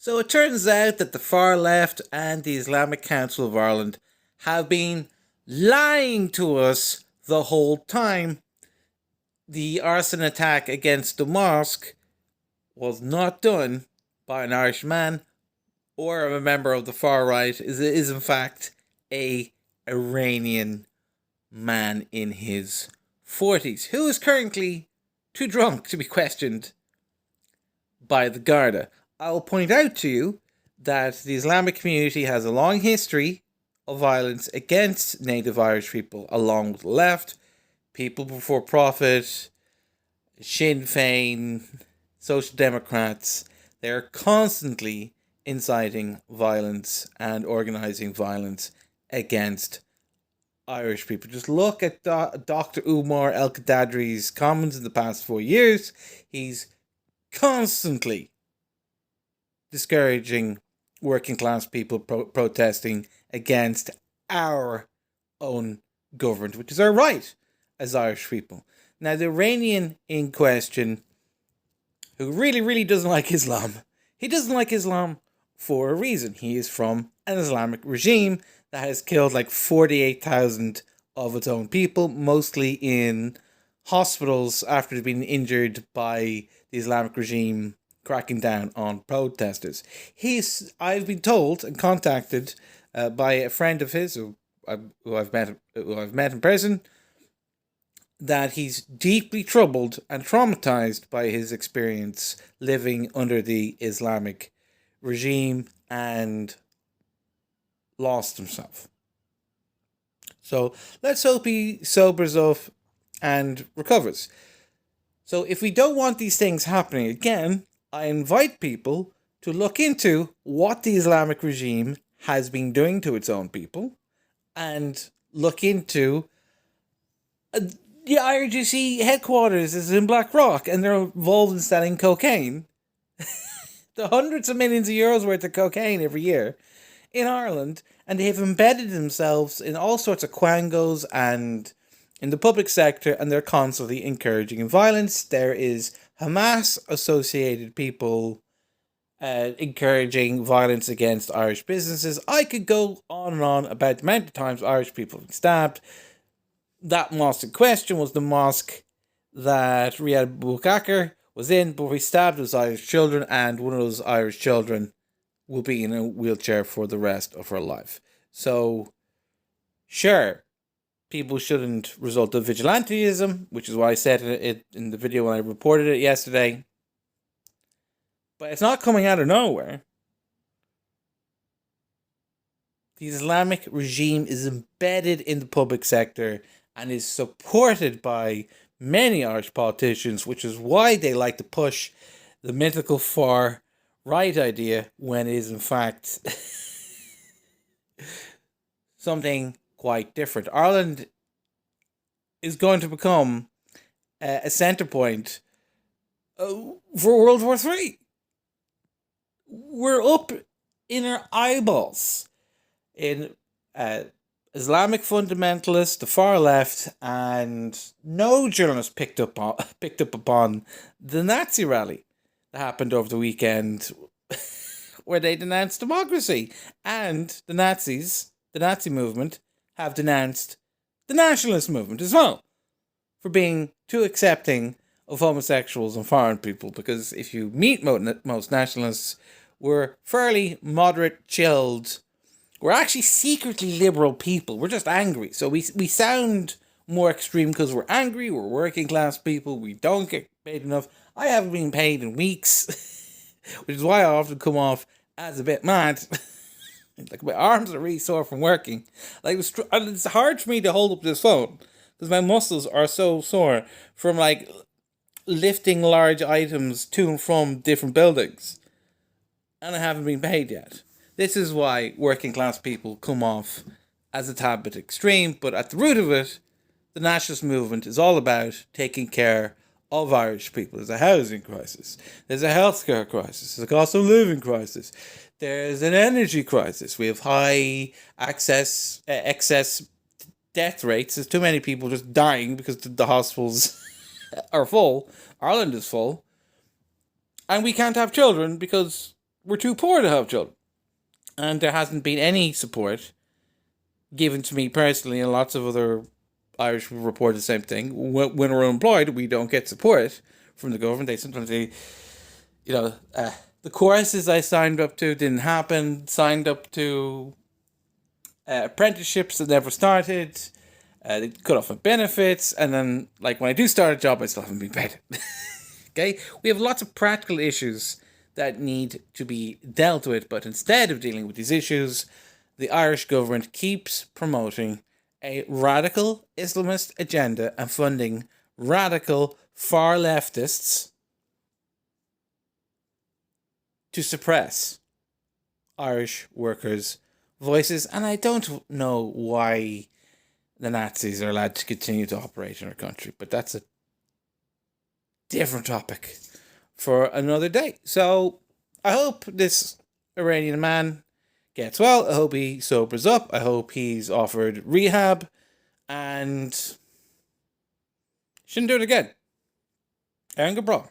So it turns out that the far left and the Islamic Council of Ireland have been lying to us the whole time. The arson attack against the mosque was not done by an Irish man or a member of the far right. It is in fact a Iranian man in his 40s who is currently too drunk to be questioned by the Garda. I will point out to you that the Islamic community has a long history of violence against native Irish people, along with the left, People Before Profit, Sinn Féin, Social Democrats. They're constantly inciting violence and organising violence against Irish people. Just look at Dr. Umar El Qadadri's comments in the past 4 years. He's constantly discouraging working class people protesting against our own government, which is our right as Irish people. Now, the Iranian in question, who really doesn't like Islam, he doesn't like Islam for a reason. He is from an Islamic regime that has killed like 48,000 of its own people, mostly in hospitals after they've been injured by the Islamic regime cracking down on protesters. I've been told and contacted by a friend of his who I've met in person, that he's deeply troubled and traumatized by his experience living under the Islamic regime and lost himself. So let's hope he sobers up and recovers. So if we don't want these things happening again, I invite people to look into what the Islamic regime has been doing to its own people and look into the IRGC headquarters is in Blackrock and they're involved in selling cocaine. The hundreds of millions of euros worth of cocaine every year in Ireland, and they have embedded themselves in all sorts of quangos and in the public sector, and they're constantly encouraging violence. There is Hamas-associated people encouraging violence against Irish businesses. I could go on and on about the amount of times Irish people have been stabbed. That mosque in question was the mosque that Riyad Boubacar was in, but he stabbed his Irish children, and one of those Irish children will be in a wheelchair for the rest of her life. So, sure, people shouldn't resort to vigilantism, which is why I said it in the video when I reported it yesterday. But it's not coming out of nowhere. The Islamic regime is embedded in the public sector and is supported by many Irish politicians, which is why they like to push the mythical far right idea when it is in fact something quite different. Ireland is going to become a centre point for World War III. We're up in our eyeballs in Islamic fundamentalists, the far left, and no journalist picked up upon the Nazi rally that happened over the weekend, where they denounced democracy, and the Nazi movement, have denounced the nationalist movement as well for being too accepting of homosexuals and foreign people. Because if you meet most nationalists, we're fairly moderate, chilled. We're actually secretly liberal people. We're just angry. So we sound more extreme because we're angry. We're working class people. We don't get paid enough. I haven't been paid in weeks, which is why I often come off as a bit mad. Like, my arms are really sore from working. Like, it's hard for me to hold up this phone because my muscles are so sore from like lifting large items to and from different buildings, and I haven't been paid yet. This is why working class people come off as a tad bit extreme, but at the root of it, the nationalist movement is all about taking care of Irish people. There's a housing crisis, there's a healthcare crisis, there's a cost of living crisis, there's an energy crisis. We have high excess death rates. There's too many people just dying because the hospitals are full. Ireland is full. And we can't have children because we're too poor to have children. And there hasn't been any support given to me personally, and lots of other Irish people report the same thing. When we're unemployed, we don't get support from the government. The courses I signed up to didn't happen. Signed up to apprenticeships that never started. They cut off my benefits, and then, like, when I do start a job, I still haven't been paid. Okay, we have lots of practical issues that need to be dealt with, but instead of dealing with these issues, the Irish government keeps promoting a radical Islamist agenda and funding radical far leftists to suppress Irish workers' voices. And I don't know why the Nazis are allowed to continue to operate in our country, but that's a different topic for another day. So I hope this Iranian man gets well. I hope he sobers up. I hope he's offered rehab and shouldn't do it again. Aaron Gabral.